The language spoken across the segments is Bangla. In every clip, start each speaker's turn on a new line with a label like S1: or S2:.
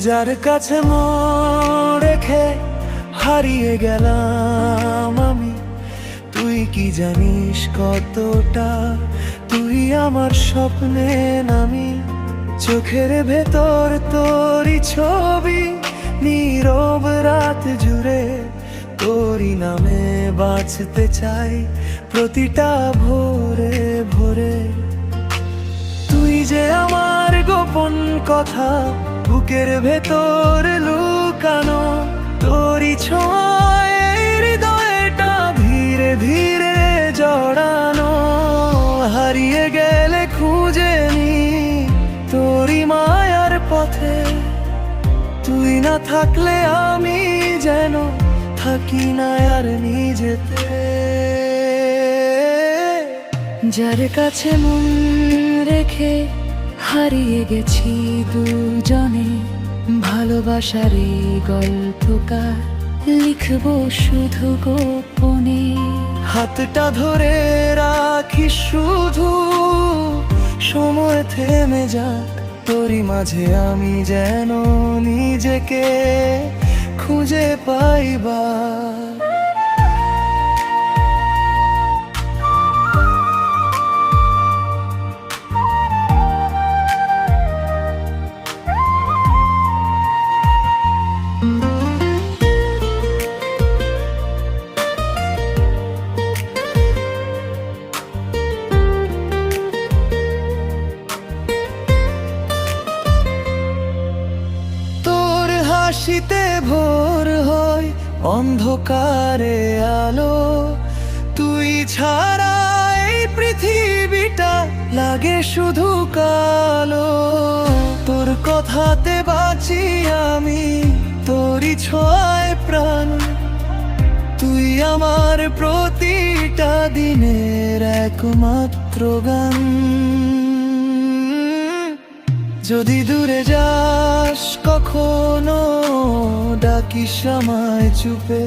S1: যার কাছে মন রেখে হারিয়ে গেলাম আমি, তুই কি জানিস কতটা তুই আমার স্বপ্নে নামি। চোখের ভেতর তোরই ছবি, নীরব রাত জুড়ে তোরই নামে বাঁচতে চাই প্রতিটা ভোরে ভোরে। তুই যে আমার গোপন কথা, বুকের ভেতর লুকানো, তোরই ছোঁয়ায় হৃদয়টা ধীরে ধীরে জড়ানো। হারিয়ে গেলে খুঁজে নি তোরই মায়ার পথে, তুই না থাকলে আমি যেন থাকি না আর নিজেতে। যার কাছে মন রেখে হারিয়ে গেছি দুজনে, ভালোবাসার এই গল্পকার লিখবো শুধু গোপনে। হাতটা ধরে রাখি শুধু, সময় থেমে যাক তোরই মাঝে, আমি যেন নিজেকে খুঁজে পাইবার। হাসিতে ভোর হয় অন্ধকারে আলো, তুই ছাড়া এই পৃথিবীটা লাগে শুধু কালো। তোর কথাতে বাঁচি আমি, তোরই ছোঁয়ায় প্রাণ, তুই আমার প্রতিটা দিনের একমাত্র গান। যদি দূরে যাস কখনো ডাকিস আমায় চুপে,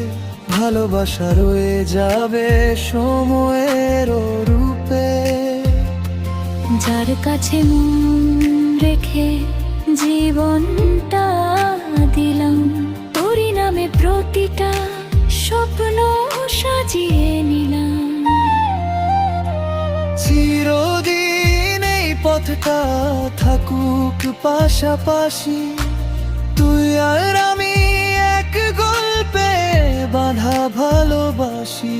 S1: ভালোবাসা রয়ে যাবে সময়ের রূপে।
S2: যার কাছে মন রেখে জীবনটা দিলাম, তোরই নামে প্রতিটা স্বপ্ন সাজিয়ে নিলাম।
S1: চিরদিন এই পথটা থাকুক পাশাপাশি, তুই আর আমি এক গল্পে বাঁধা ভালোবাসি।